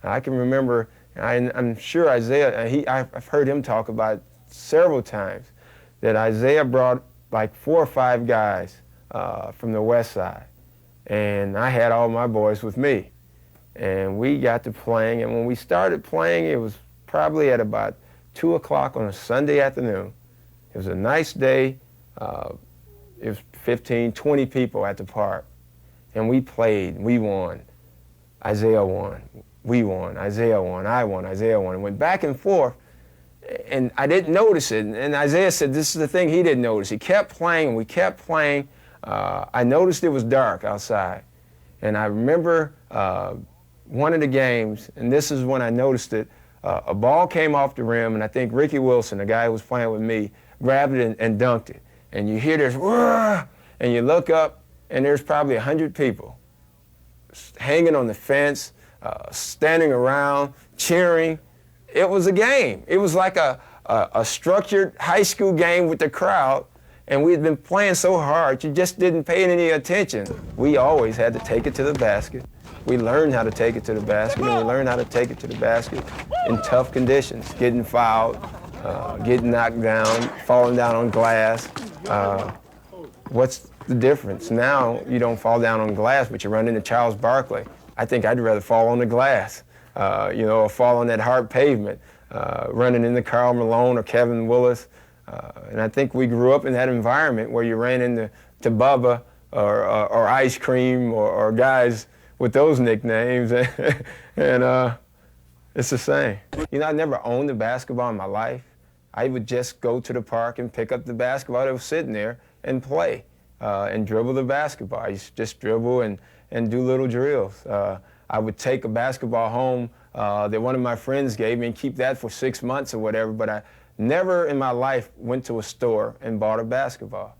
I can remember, I'm sure Isiah, I've heard him talk about it several times, that Isiah brought like 4 or 5 guys from the west side. And I had all my boys with me. And we got to playing, and when we started playing, it was probably at about 2 o'clock on a Sunday afternoon. It was a nice day. It was 15, 20 people at the park. And we played, we won. Isiah won, we won, Isiah won, I won, Isiah won. It went back and forth, and I didn't notice it. And Isiah said this is the thing he didn't notice. He kept playing, and we kept playing. I noticed it was dark outside. And I remember one of the games, and this is when I noticed it, a ball came off the rim, and I think Ricky Wilson, the guy who was playing with me, grabbed it and dunked it. And you hear this, "Whoa!" And you look up, and there's probably 100 people hanging on the fence, standing around, cheering. It was a game. It was like a structured high school game with the crowd, and we had been playing so hard, you just didn't pay any attention. We always had to take it to the basket. We learned how to take it to the basket, and we learned how to take it to the basket in tough conditions, getting fouled, getting knocked down, falling down on glass. What's the difference? Now you don't fall down on glass, but you run into Charles Barkley. I think I'd rather fall on the glass, or fall on that hard pavement, running into Karl Malone or Kevin Willis. And I think we grew up in that environment where you ran into Bubba or Ice Cream or guys with those nicknames, and it's the same. I never owned a basketball in my life. I would just go to the park and pick up the basketball that was sitting there and play and dribble the basketball. I used to just dribble and do little drills. I would take a basketball home that one of my friends gave me and keep that for 6 months or whatever, but I never in my life went to a store and bought a basketball.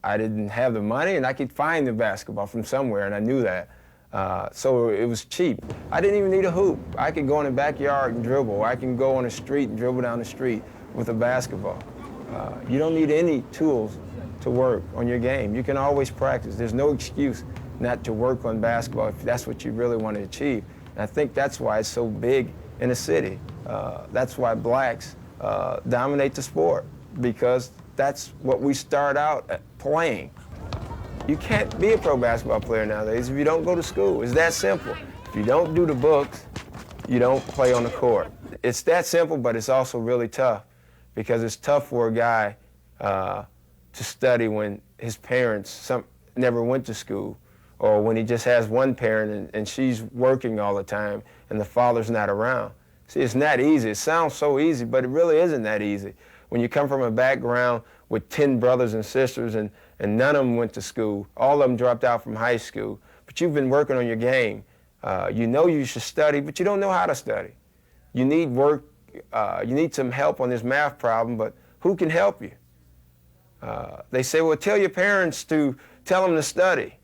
I didn't have the money, and I could find the basketball from somewhere, and I knew that. So it was cheap. I didn't even need a hoop. I could go in the backyard and dribble. I can go on the street and dribble down the street with a basketball. You don't need any tools to work on your game. You can always practice. There's no excuse not to work on basketball if that's what you really want to achieve. And I think that's why it's so big in the city. That's why blacks dominate the sport, because that's what we start out playing. You can't be a pro basketball player nowadays if you don't go to school. It's that simple. If you don't do the books, you don't play on the court. It's that simple, but it's also really tough, because it's tough for a guy to study when his parents never went to school, or when he just has one parent and she's working all the time and the father's not around. See, it's not easy. It sounds so easy, but it really isn't that easy. When you come from a background with 10 brothers and sisters and none of them went to school, all of them dropped out from high school, but you've been working on your game. You know you should study, but you don't know how to study. You need work, you need some help on this math problem, but who can help you? They say, well, tell your parents to tell them to study.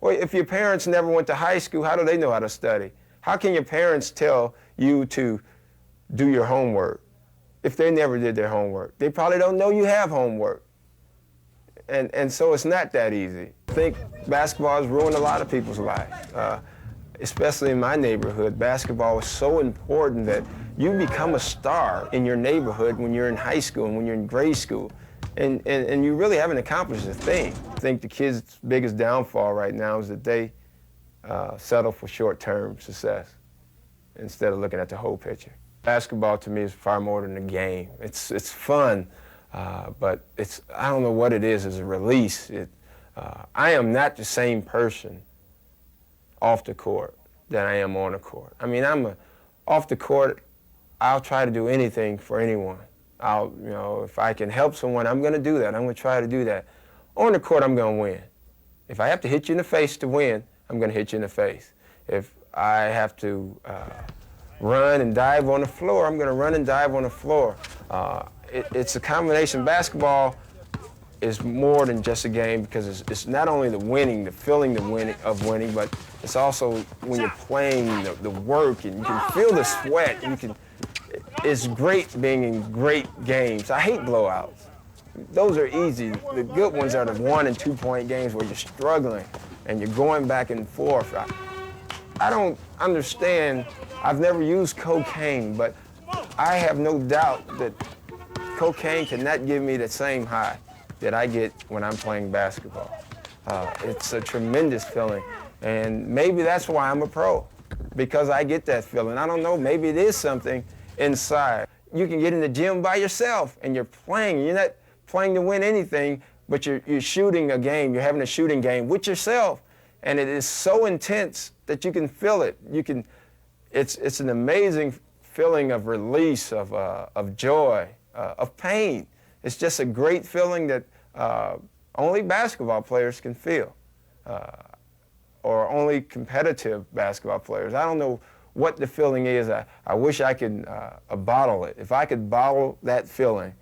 Well, if your parents never went to high school, how do they know how to study? How can your parents tell you to do your homework if they never did their homework? They probably don't know you have homework. And so it's not that easy. I think basketball has ruined a lot of people's lives, especially in my neighborhood. Basketball is so important that you become a star in your neighborhood when you're in high school and when you're in grade school. And you really haven't accomplished a thing. I think the kids' biggest downfall right now is that they settle for short-term success instead of looking at the whole picture. Basketball to me is far more than a game. It's fun, but I don't know what it is as a release. I am not the same person off the court that I am on the court. I mean, off the court, I'll try to do anything for anyone. If I can help someone, I'm going to do that. I'm going to try to do that. On the court, I'm going to win. If I have to hit you in the face to win, I'm going to hit you in the face. If I have to run and dive on the floor, I'm going to run and dive on the floor. It's a combination. Basketball is more than just a game, because it's not only the winning, the feeling of winning, but it's also when you're playing the work, and you can feel the sweat. It's great being in great games. I hate blowouts. Those are easy. The good ones are the 1- and 2-point games where you're struggling and you're going back and forth. I don't understand. I've never used cocaine, but I have no doubt that cocaine cannot give me the same high that I get when I'm playing basketball. It's a tremendous feeling, and maybe that's why I'm a pro, because I get that feeling. I don't know, maybe it is something inside. You can get in the gym by yourself, and you're playing. You're not playing to win anything, but you're shooting a game. You're having a shooting game with yourself, and it is so intense that you can feel it. It's an amazing feeling of release, of joy, of pain. It's just a great feeling that only basketball players can feel, or only competitive basketball players. I don't know what the feeling is. I wish I could bottle it. If I could bottle that feeling,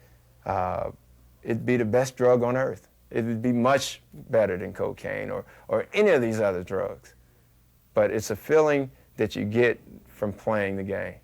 it'd be the best drug on earth. It would be much better than cocaine or any of these other drugs. But it's a feeling that you get from playing the game.